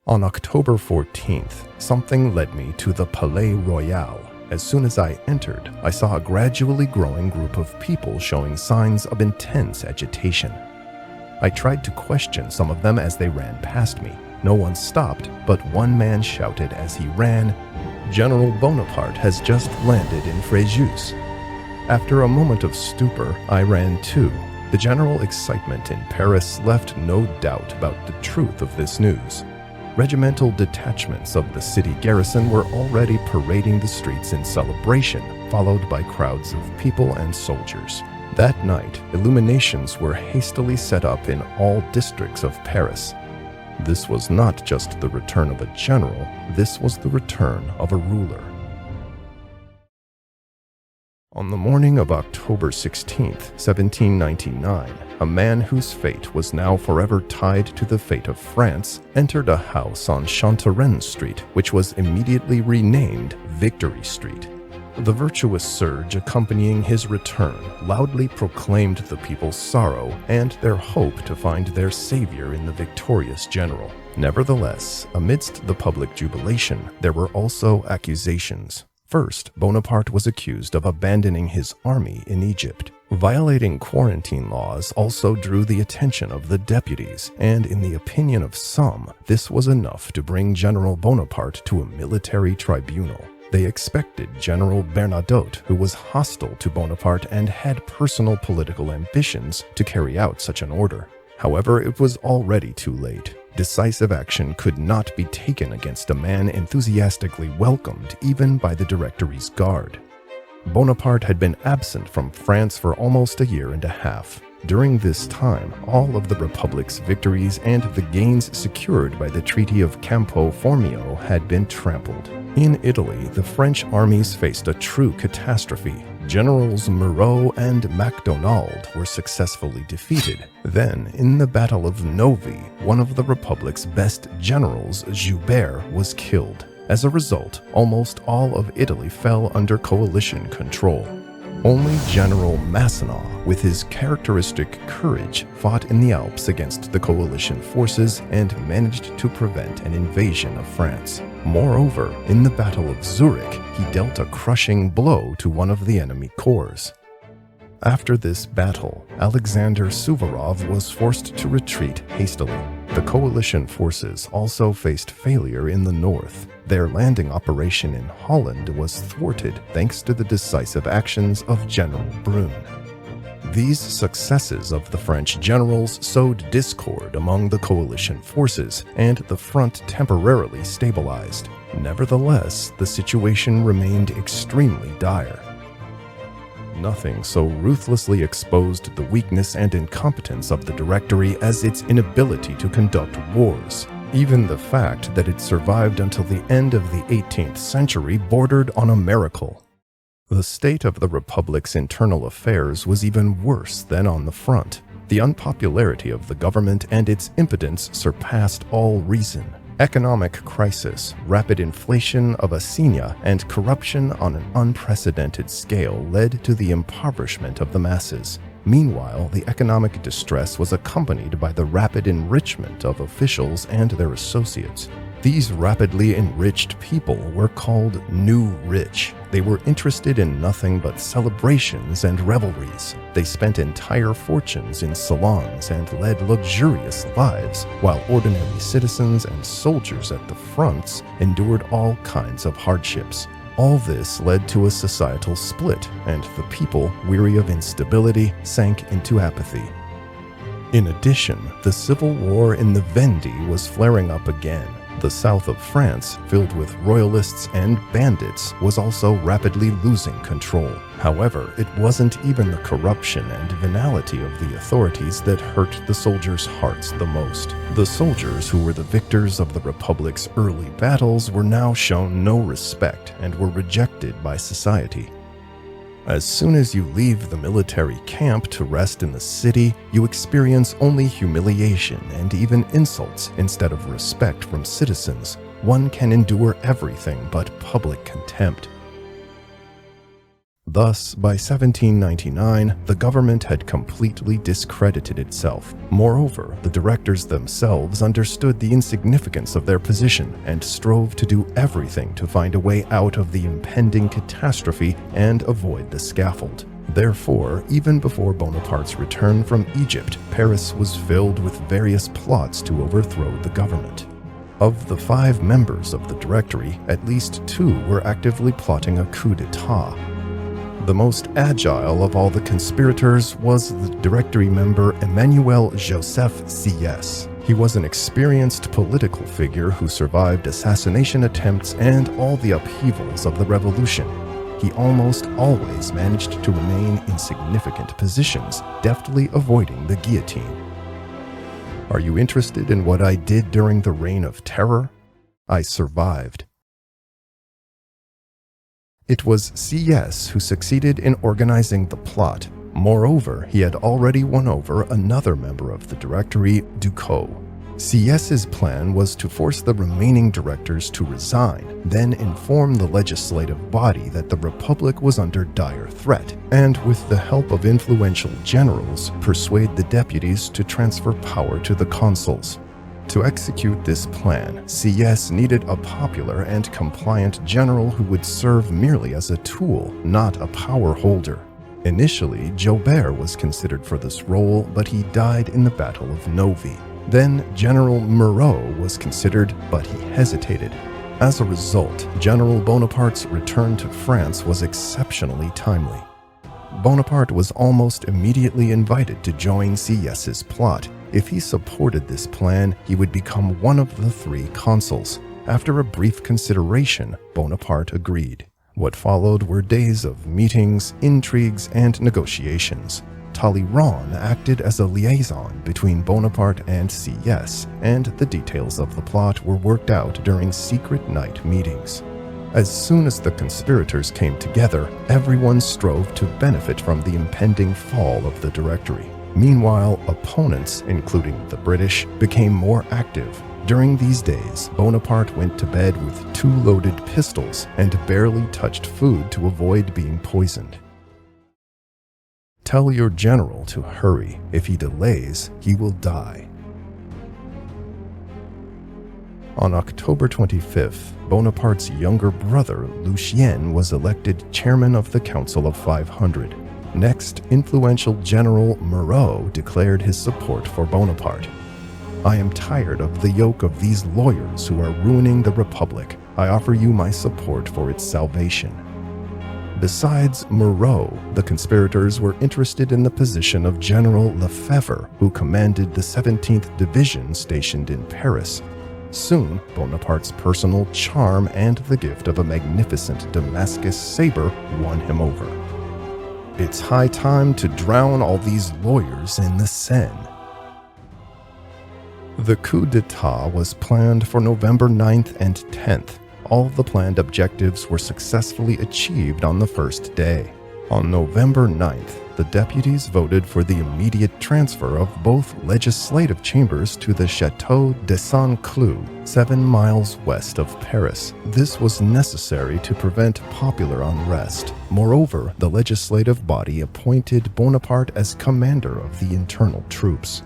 On October 14th, something led me to the Palais Royal. As soon as I entered, I saw a gradually growing group of people showing signs of intense agitation. I tried to question some of them as they ran past me. No one stopped, but one man shouted as he ran, "General Bonaparte has just landed in Fréjus." After a moment of stupor, I ran too. The general excitement in Paris left no doubt about the truth of this news. Regimental detachments of the city garrison were already parading the streets in celebration, followed by crowds of people and soldiers. That night, illuminations were hastily set up in all districts of Paris. This was not just the return of a general, this was the return of a ruler. On the morning of October 16th, 1799, a man whose fate was now forever tied to the fate of France entered a house on Chantereine Street, which was immediately renamed Victory Street. The virtuous surge accompanying his return loudly proclaimed the people's sorrow and their hope to find their savior in the victorious general. Nevertheless, amidst the public jubilation, there were also accusations. First, Bonaparte was accused of abandoning his army in Egypt. Violating quarantine laws also drew the attention of the deputies, and in the opinion of some, this was enough to bring General Bonaparte to a military tribunal. They expected General Bernadotte, who was hostile to Bonaparte and had personal political ambitions, to carry out such an order. However, it was already too late. Decisive action could not be taken against a man enthusiastically welcomed even by the Directory's guard. Bonaparte had been absent from France for almost a year and a half. During this time, all of the Republic's victories and the gains secured by the Treaty of Campo Formio had been trampled. In Italy, the French armies faced a true catastrophe. Generals Moreau and Macdonald were successfully defeated. Then, in the Battle of Novi, one of the Republic's best generals, Joubert, was killed. As a result, almost all of Italy fell under coalition control. Only General Masséna, with his characteristic courage, fought in the Alps against the coalition forces and managed to prevent an invasion of France. Moreover, in the Battle of Zurich, he dealt a crushing blow to one of the enemy corps. After this battle, Alexander Suvorov was forced to retreat hastily. The coalition forces also faced failure in the north. Their landing operation in Holland was thwarted thanks to the decisive actions of General Brune. These successes of the French generals sowed discord among the coalition forces, and the front temporarily stabilized. Nevertheless, the situation remained extremely dire. Nothing so ruthlessly exposed the weakness and incompetence of the Directory as its inability to conduct wars. Even the fact that it survived until the end of the 18th century bordered on a miracle. The state of the Republic's internal affairs was even worse than on the front. The unpopularity of the government and its impotence surpassed all reason. Economic crisis, rapid inflation of assignats, and corruption on an unprecedented scale led to the impoverishment of the masses. Meanwhile, the economic distress was accompanied by the rapid enrichment of officials and their associates. These rapidly enriched people were called new rich. They were interested in nothing but celebrations and revelries. They spent entire fortunes in salons and led luxurious lives, while ordinary citizens and soldiers at the fronts endured all kinds of hardships. All this led to a societal split, and the people, weary of instability, sank into apathy. In addition, the civil war in the Vendée was flaring up again. The south of France, filled with royalists and bandits, was also rapidly losing control. However, it wasn't even the corruption and venality of the authorities that hurt the soldiers' hearts the most. The soldiers who were the victors of the Republic's early battles were now shown no respect and were rejected by society. As soon as you leave the military camp to rest in the city, you experience only humiliation and even insults instead of respect from citizens. One can endure everything but public contempt. Thus, by 1799, the government had completely discredited itself. Moreover, the directors themselves understood the insignificance of their position and strove to do everything to find a way out of the impending catastrophe and avoid the scaffold. Therefore, even before Bonaparte's return from Egypt, Paris was filled with various plots to overthrow the government. Of the 5 members of the Directory, at least 2 were actively plotting a coup d'etat. The most agile of all the conspirators was the Directory member Emmanuel Joseph Sieyès. He was an experienced political figure who survived assassination attempts and all the upheavals of the revolution. He almost always managed to remain in significant positions, deftly avoiding the guillotine. Are you interested in what I did during the Reign of Terror? I survived. It was Sieyès who succeeded in organizing the plot. Moreover, he had already won over another member of the Directory, Coup. Sieyès' plan was to force the remaining directors to resign, then inform the legislative body that the Republic was under dire threat, and with the help of influential generals, persuade the deputies to transfer power to the consuls. To execute this plan, Sieyès needed a popular and compliant general who would serve merely as a tool, not a power holder. Initially, Joubert was considered for this role, but he died in the Battle of Novi. Then General Moreau was considered, but he hesitated. As a result, General Bonaparte's return to France was exceptionally timely. Bonaparte was almost immediately invited to join Sieyès' plot. If he supported this plan, he would become one of the 3 consuls. After a brief consideration, Bonaparte agreed. What followed were days of meetings, intrigues, and negotiations. Talleyrand acted as a liaison between Bonaparte and Sieyès, and the details of the plot were worked out during secret night meetings. As soon as the conspirators came together, everyone strove to benefit from the impending fall of the Directory. Meanwhile, opponents, including the British, became more active. During these days, Bonaparte went to bed with 2 loaded pistols and barely touched food to avoid being poisoned. Tell your general to hurry. If he delays, he will die. On October 25th, Bonaparte's younger brother, Lucien, was elected chairman of the Council of 500. Next, influential General Moreau declared his support for Bonaparte. I am tired of the yoke of these lawyers who are ruining the Republic. I offer you my support for its salvation. Besides Moreau, the conspirators were interested in the position of General Lefebvre, who commanded the 17th Division stationed in Paris. Soon, Bonaparte's personal charm and the gift of a magnificent Damascus saber won him over. It's high time to drown all these lawyers in the Seine. The coup d'etat was planned for November 9th and 10th. All the planned objectives were successfully achieved on the first day. On November 9th, the deputies voted for the immediate transfer of both legislative chambers to the Château de Saint-Cloud, 7 miles west of Paris. This was necessary to prevent popular unrest. Moreover, the legislative body appointed Bonaparte as commander of the internal troops.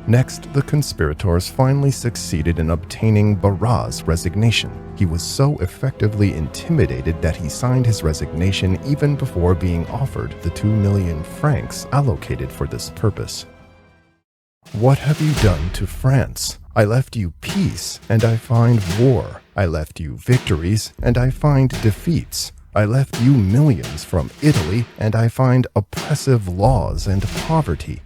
Next, the conspirators finally succeeded in obtaining Barrat's resignation. He was so effectively intimidated that he signed his resignation even before being offered the 2 million francs allocated for this purpose. What have you done to France? I left you peace, and I find war. I left you victories, and I find defeats. I left you millions from Italy, and I find oppressive laws and poverty.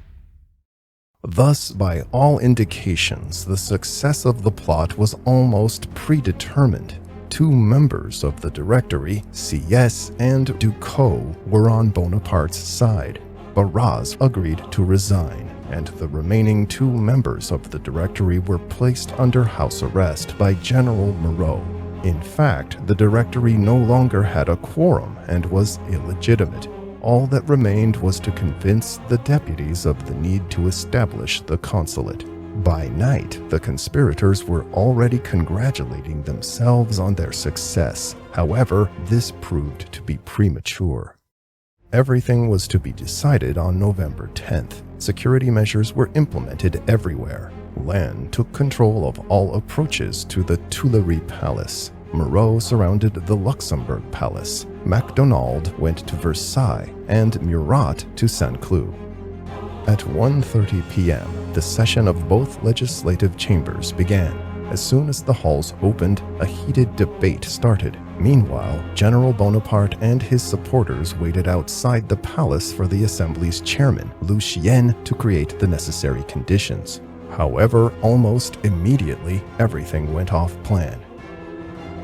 Thus, by all indications, the success of the plot was almost predetermined. 2 members of the Directory, Sieyès and Coup, were on Bonaparte's side. Barras agreed to resign, and the remaining 2 members of the Directory were placed under house arrest by General Moreau. In fact, the Directory no longer had a quorum and was illegitimate. All that remained was to convince the deputies of the need to establish the consulate. By night, the conspirators were already congratulating themselves on their success. However, this proved to be premature. Everything was to be decided on November 10th. Security measures were implemented everywhere. Lannes took control of all approaches to the Tuileries Palace. Moreau surrounded the Luxembourg Palace. MacDonald went to Versailles and Murat to Saint-Cloud. At 1:30 p.m., the session of both legislative chambers began. As soon as the halls opened, a heated debate started. Meanwhile, General Bonaparte and his supporters waited outside the palace for the Assembly's chairman, Lucien, to create the necessary conditions. However, almost immediately, everything went off plan.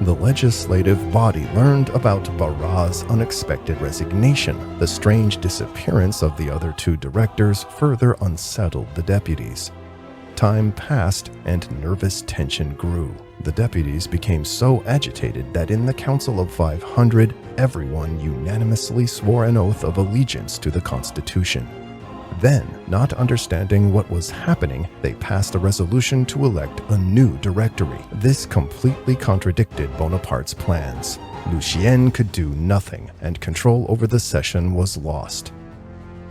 The legislative body learned about Barrat's unexpected resignation. The strange disappearance of the other two directors further unsettled the deputies. Time passed and nervous tension grew. The deputies became so agitated that in the Council of 500, everyone unanimously swore an oath of allegiance to the Constitution. Then, not understanding what was happening, they passed a resolution to elect a new directory. This completely contradicted Bonaparte's plans. Lucien could do nothing, and control over the session was lost.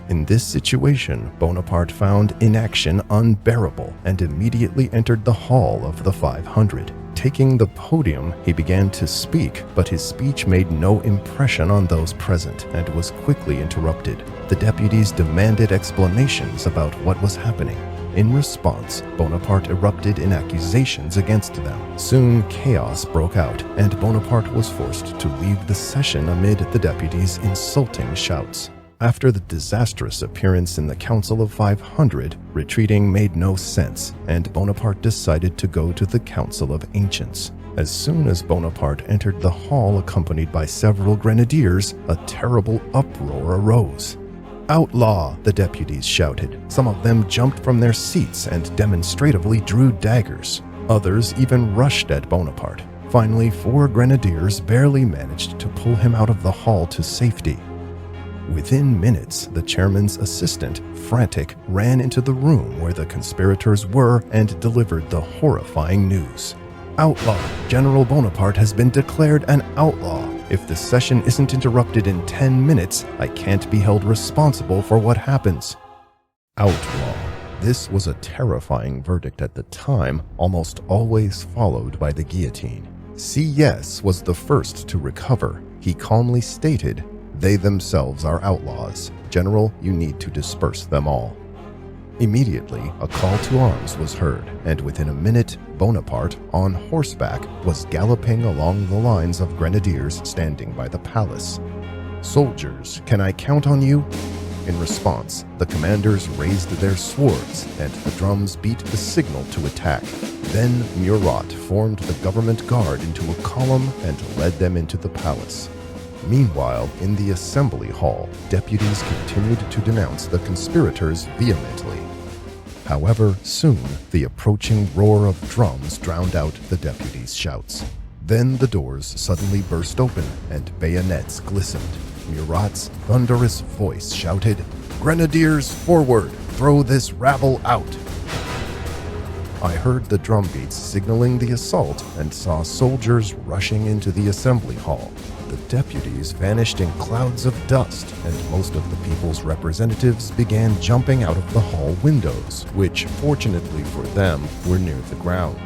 In this situation, Bonaparte found inaction unbearable and immediately entered the hall of the 500. Taking the podium, he began to speak, but his speech made no impression on those present and was quickly interrupted. The deputies demanded explanations about what was happening. In response, Bonaparte erupted in accusations against them. Soon, chaos broke out, and Bonaparte was forced to leave the session amid the deputies' insulting shouts. After the disastrous appearance in the Council of 500, retreating made no sense, and Bonaparte decided to go to the Council of Ancients. As soon as Bonaparte entered the hall accompanied by several grenadiers, a terrible uproar arose. "Outlaw!" the deputies shouted. Some of them jumped from their seats and demonstratively drew daggers. Others even rushed at Bonaparte. Finally, 4 grenadiers barely managed to pull him out of the hall to safety. Within minutes, the chairman's assistant, frantic, ran into the room where the conspirators were and delivered the horrifying news. "Outlaw! General Bonaparte has been declared an outlaw. If the session isn't interrupted in 10 minutes, I can't be held responsible for what happens." Outlaw. This was a terrifying verdict at the time, almost always followed by the guillotine. C.S. was the first to recover. He calmly stated, "They themselves are outlaws. General, you need to disperse them all." Immediately, a call to arms was heard, and within a minute, Bonaparte, on horseback, was galloping along the lines of grenadiers standing by the palace. "Soldiers, can I count on you?" In response, the commanders raised their swords, and the drums beat the signal to attack. Then Murat formed the government guard into a column and led them into the palace. Meanwhile, in the assembly hall, deputies continued to denounce the conspirators vehemently. However, soon, the approaching roar of drums drowned out the deputies' shouts. Then the doors suddenly burst open and bayonets glistened. Murat's thunderous voice shouted, "Grenadiers, forward! Throw this rabble out!" I heard the drumbeats signaling the assault and saw soldiers rushing into the assembly hall. The deputies vanished in clouds of dust, and most of the people's representatives began jumping out of the hall windows, which, fortunately for them, were near the ground.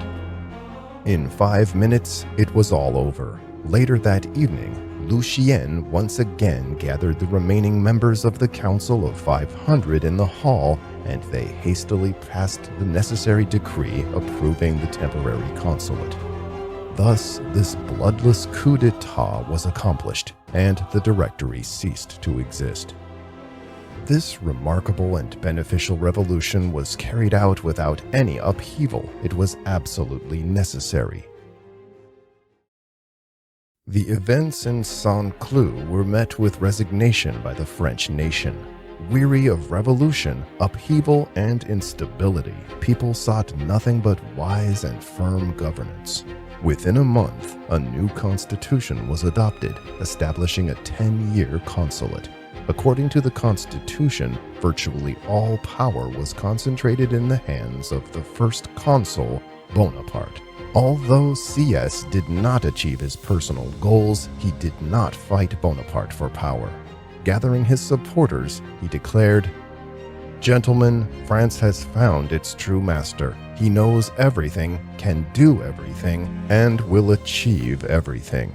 In 5 minutes, it was all over. Later that evening, Lucien once again gathered the remaining members of the Council of 500 in the hall, and they hastily passed the necessary decree approving the temporary consulate. Thus, this bloodless coup d'etat was accomplished, and the Directory ceased to exist. This remarkable and beneficial revolution was carried out without any upheaval. It was absolutely necessary. The events in Saint-Cloud were met with resignation by the French nation. Weary of revolution, upheaval, and instability, people sought nothing but wise and firm governance. Within a month, a new constitution was adopted, establishing a 10-year consulate. According to the constitution, virtually all power was concentrated in the hands of the first consul, Bonaparte. Although CS did not achieve his personal goals, he did not fight Bonaparte for power. gathering his supporters, he declared, "Gentlemen, France has found its true master. He knows everything, can do everything, and will achieve everything."